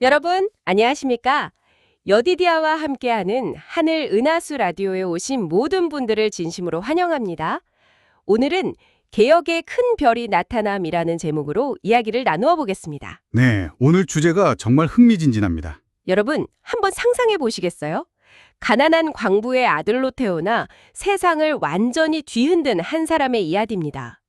여러분, 안녕하십니까? 여디디아와 함께하는 하늘 은하수 라디오에 오신 모든 분들을 진심으로 환영합니다. 오늘은 개혁의 큰 별이 나타남이라는 제목으로 이야기를 나누어 보겠습니다. 네, 오늘 주제가 정말 흥미진진합니다. 여러분, 한번 상상해 보시겠어요? 가난한 광부의 아들로 태어나 세상을 완전히 뒤흔든 한 사람의 이야기입니다.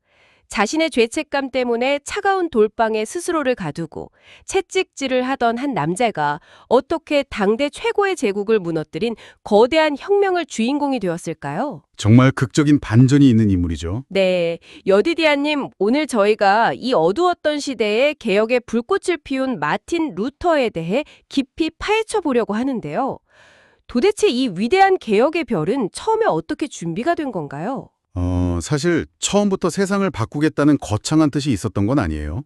자신의 죄책감 때문에 차가운 돌방에 스스로를 가두고 채찍질을 하던 한 남자가 어떻게 당대 최고의 제국을 무너뜨린 거대한 혁명을 주인공이 되었을까요? 정말 극적인 반전이 있는 인물이죠. 네, 여디디아님, 오늘 저희가 이 어두웠던 시대에 개혁의 불꽃을 피운 마틴 루터에 대해 깊이 파헤쳐 보려고 하는데요. 도대체 이 위대한 개혁의 별은 처음에 어떻게 준비가 된 건가요? 사실 처음부터 세상을 바꾸겠다는 거창한 뜻이 있었던 건 아니에요.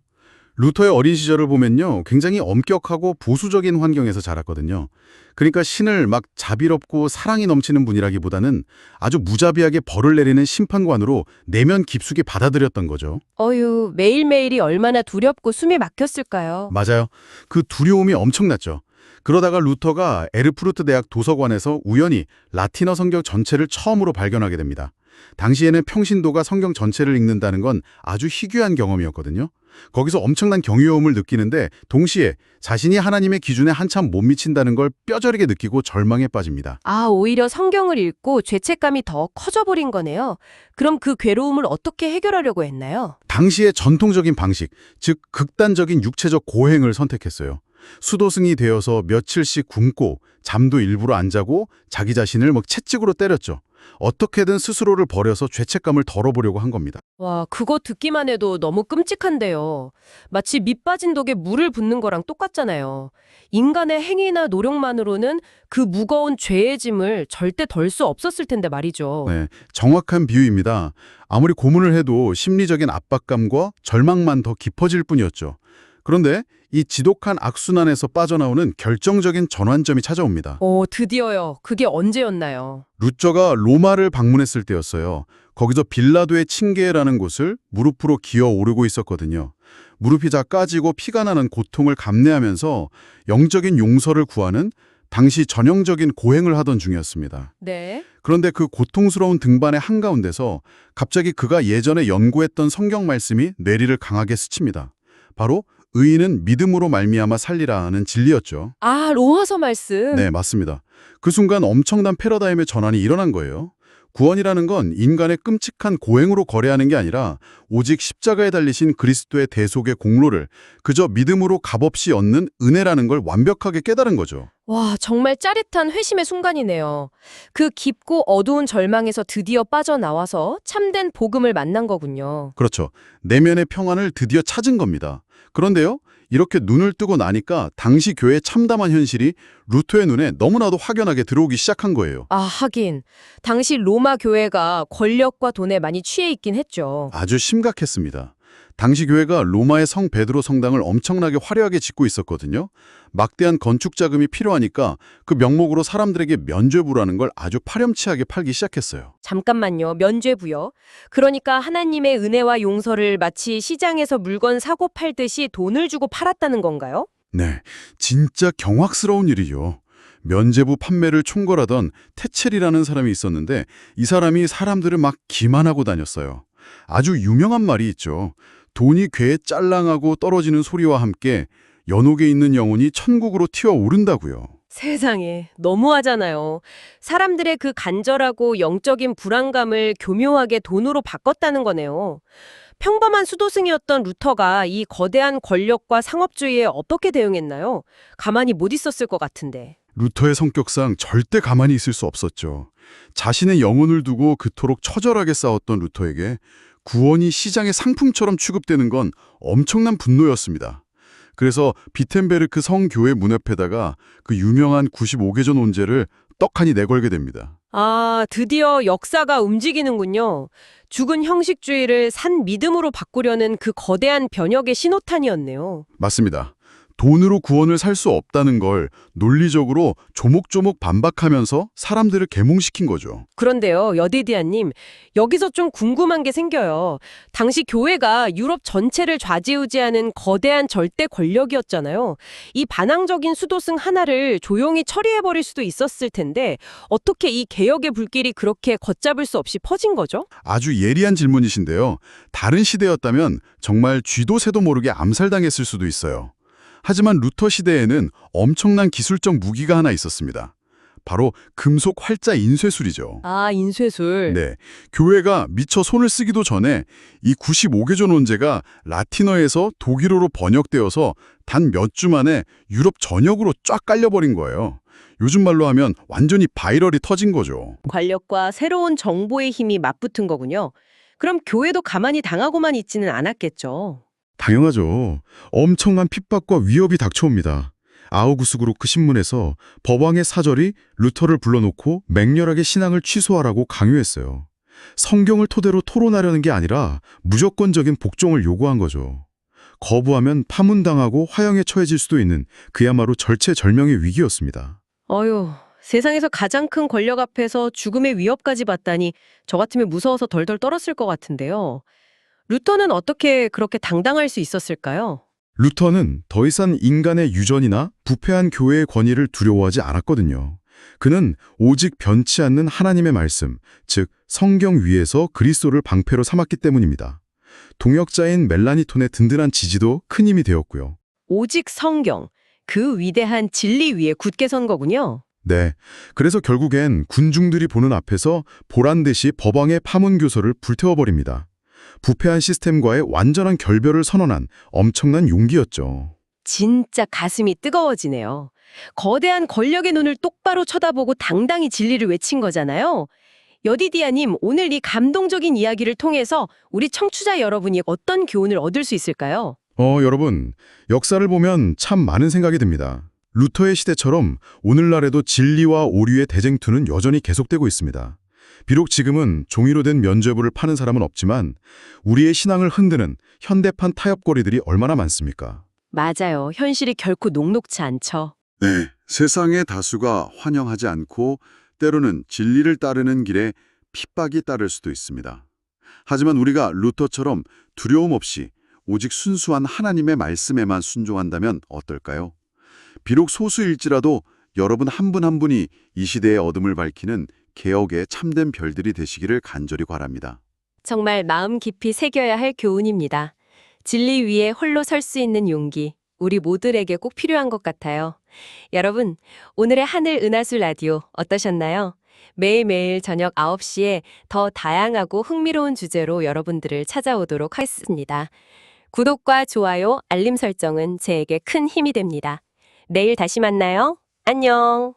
루터의 어린 시절을 보면요, 굉장히 엄격하고 보수적인 환경에서 자랐거든요. 그러니까 신을 막 자비롭고 사랑이 넘치는 분이라기보다는 아주 무자비하게 벌을 내리는 심판관으로 내면 깊숙이 받아들였던 거죠. 어휴, 매일매일이 얼마나 두렵고 숨이 막혔을까요? 맞아요. 그 두려움이 엄청났죠. 그러다가 루터가 에르푸르트 대학 도서관에서 우연히 라틴어 성경 전체를 처음으로 발견하게 됩니다. 당시에는 평신도가 성경 전체를 읽는다는 건 아주 희귀한 경험이었거든요. 거기서 엄청난 경이로움을 느끼는데 동시에 자신이 하나님의 기준에 한참 못 미친다는 걸 뼈저리게 느끼고 절망에 빠집니다. 아, 오히려 성경을 읽고 죄책감이 더 커져버린 거네요. 그럼 그 괴로움을 어떻게 해결하려고 했나요? 당시의 전통적인 방식, 즉 극단적인 육체적 고행을 선택했어요. 수도승이 되어서 며칠씩 굶고 잠도 일부러 안 자고 자기 자신을 막 채찍으로 때렸죠. 어떻게든 스스로를 버려서 죄책감을 덜어보려고 한 겁니다. 와, 그거 듣기만 해도 너무 끔찍한데요. 마치 밑 빠진 독에 물을 붓는 거랑 똑같잖아요. 인간의 행위나 노력만으로는 그 무거운 죄의 짐을 절대 덜 수 없었을 텐데 말이죠. 네, 정확한 비유입니다. 아무리 고문을 해도 심리적인 압박감과 절망만 더 깊어질 뿐이었죠. 그런데 이 지독한 악순환에서 빠져나오는 결정적인 전환점이 찾아옵니다. 오, 드디어요. 그게 언제였나요? 루저가 로마를 방문했을 때였어요. 거기서 빌라도의 칭게라는 곳을 무릎으로 기어 오르고 있었거든요. 무릎이 다 까지고 피가 나는 고통을 감내하면서 영적인 용서를 구하는 당시 전형적인 고행을 하던 중이었습니다. 네. 그런데 그 고통스러운 등반의 한가운데서 갑자기 그가 예전에 연구했던 성경 말씀이 뇌리를 강하게 스칩니다. 바로 의인은 믿음으로 말미암아 살리라 하는 진리였죠. 아, 로마서 말씀. 네, 맞습니다. 그 순간 엄청난 패러다임의 전환이 일어난 거예요. 구원이라는 건 인간의 끔찍한 고행으로 거래하는 게 아니라 오직 십자가에 달리신 그리스도의 대속의 공로를 그저 믿음으로 값없이 얻는 은혜라는 걸 완벽하게 깨달은 거죠. 와, 정말 짜릿한 회심의 순간이네요. 그 깊고 어두운 절망에서 드디어 빠져나와서 참된 복음을 만난 거군요. 그렇죠. 내면의 평안을 드디어 찾은 겁니다. 그런데요, 이렇게 눈을 뜨고 나니까 당시 교회의 참담한 현실이 루터의 눈에 너무나도 확연하게 들어오기 시작한 거예요. 아, 하긴. 당시 로마 교회가 권력과 돈에 많이 취해 있긴 했죠. 아주 심각했습니다. 당시 교회가 로마의 성 베드로 성당을 엄청나게 화려하게 짓고 있었거든요. 막대한 건축 자금이 필요하니까 그 명목으로 사람들에게 면죄부라는 걸 아주 파렴치하게 팔기 시작했어요. 잠깐만요. 면죄부요. 그러니까 하나님의 은혜와 용서를 마치 시장에서 물건 사고 팔듯이 돈을 주고 팔았다는 건가요? 네, 진짜 경악스러운 일이죠. 면죄부 판매를 총괄하던 테첼이라는 사람이 있었는데 이 사람이 사람들을 막 기만하고 다녔어요. 아주 유명한 말이 있죠. 돈이 괴에 짤랑하고 떨어지는 소리와 함께 연옥에 있는 영혼이 천국으로 튀어오른다고요. 세상에, 너무하잖아요. 사람들의 그 간절하고 영적인 불안감을 교묘하게 돈으로 바꿨다는 거네요. 평범한 수도승이었던 루터가 이 거대한 권력과 상업주의에 어떻게 대응했나요? 가만히 못 있었을 것 같은데. 루터의 성격상 절대 가만히 있을 수 없었죠. 자신의 영혼을 두고 그토록 처절하게 싸웠던 루터에게 구원이 시장의 상품처럼 취급되는 건 엄청난 분노였습니다. 그래서 비텐베르크 성교회 문 앞에다가 그 유명한 95개조 논제를 떡하니 내걸게 됩니다. 아, 드디어 역사가 움직이는군요. 죽은 형식주의를 산 믿음으로 바꾸려는 그 거대한 변혁의 신호탄이었네요. 맞습니다. 돈으로 구원을 살 수 없다는 걸 논리적으로 조목조목 반박하면서 사람들을 계몽시킨 거죠. 그런데요, 여디디아님, 여기서 좀 궁금한 게 생겨요. 당시 교회가 유럽 전체를 좌지우지하는 거대한 절대 권력이었잖아요. 이 반항적인 수도승 하나를 조용히 처리해버릴 수도 있었을 텐데 어떻게 이 개혁의 불길이 그렇게 걷잡을 수 없이 퍼진 거죠? 아주 예리한 질문이신데요. 다른 시대였다면 정말 쥐도 새도 모르게 암살당했을 수도 있어요. 하지만 루터 시대에는 엄청난 기술적 무기가 하나 있었습니다. 바로 금속 활자 인쇄술이죠. 아, 인쇄술. 네, 교회가 미처 손을 쓰기도 전에 이 95개조 논제가 라틴어에서 독일어로 번역되어서 단 몇 주 만에 유럽 전역으로 쫙 깔려버린 거예요. 요즘 말로 하면 완전히 바이럴이 터진 거죠. 권력과 새로운 정보의 힘이 맞붙은 거군요. 그럼 교회도 가만히 당하고만 있지는 않았겠죠. 당연하죠. 엄청난 핍박과 위협이 닥쳐옵니다. 아우구스부르크 신문에서 법왕의 사절이 루터를 불러놓고 맹렬하게 신앙을 취소하라고 강요했어요. 성경을 토대로 토론하려는 게 아니라 무조건적인 복종을 요구한 거죠. 거부하면 파문당하고 화형에 처해질 수도 있는 그야말로 절체절명의 위기였습니다. 어휴, 세상에서 가장 큰 권력 앞에서 죽음의 위협까지 받다니 저 같으면 무서워서 덜덜 떨었을 것 같은데요. 루터는 어떻게 그렇게 당당할 수 있었을까요? 루터는 더 이상 인간의 유전이나 부패한 교회의 권위를 두려워하지 않았거든요. 그는 오직 변치 않는 하나님의 말씀, 즉 성경 위에서 그리스도를 방패로 삼았기 때문입니다. 동역자인 멜라니톤의 든든한 지지도 큰 힘이 되었고요. 오직 성경, 그 위대한 진리 위에 굳게 선 거군요. 네, 그래서 결국엔 군중들이 보는 앞에서 보란듯이 법왕의 파문교서를 불태워버립니다. 부패한 시스템과의 완전한 결별을 선언한 엄청난 용기였죠. 진짜 가슴이 뜨거워지네요. 거대한 권력의 눈을 똑바로 쳐다보고 당당히 진리를 외친 거잖아요. 여디디아님, 오늘 이 감동적인 이야기를 통해서 우리 청취자 여러분이 어떤 교훈을 얻을 수 있을까요? 여러분, 역사를 보면 참 많은 생각이 듭니다. 루터의 시대처럼 오늘날에도 진리와 오류의 대쟁투는 여전히 계속되고 있습니다. 비록 지금은 종이로 된 면죄부를 파는 사람은 없지만 우리의 신앙을 흔드는 현대판 타협거리들이 얼마나 많습니까? 맞아요. 현실이 결코 녹록지 않죠. 네, 세상의 다수가 환영하지 않고 때로는 진리를 따르는 길에 핍박이 따를 수도 있습니다. 하지만 우리가 루터처럼 두려움 없이 오직 순수한 하나님의 말씀에만 순종한다면 어떨까요? 비록 소수일지라도 여러분 한 분 한 분이 이 시대의 어둠을 밝히는 개혁의 참된 별들이 되시기를 간절히 바랍니다. 정말 마음 깊이 새겨야 할 교훈입니다. 진리 위에 홀로 설 수 있는 용기, 우리 모두에게 꼭 필요한 것 같아요. 여러분, 오늘의 하늘 은하수 라디오 어떠셨나요? 매일매일 저녁 9시에 더 다양하고 흥미로운 주제로 여러분들을 찾아오도록 하겠습니다. 구독과 좋아요, 알림 설정은 제게 큰 힘이 됩니다. 내일 다시 만나요. 안녕.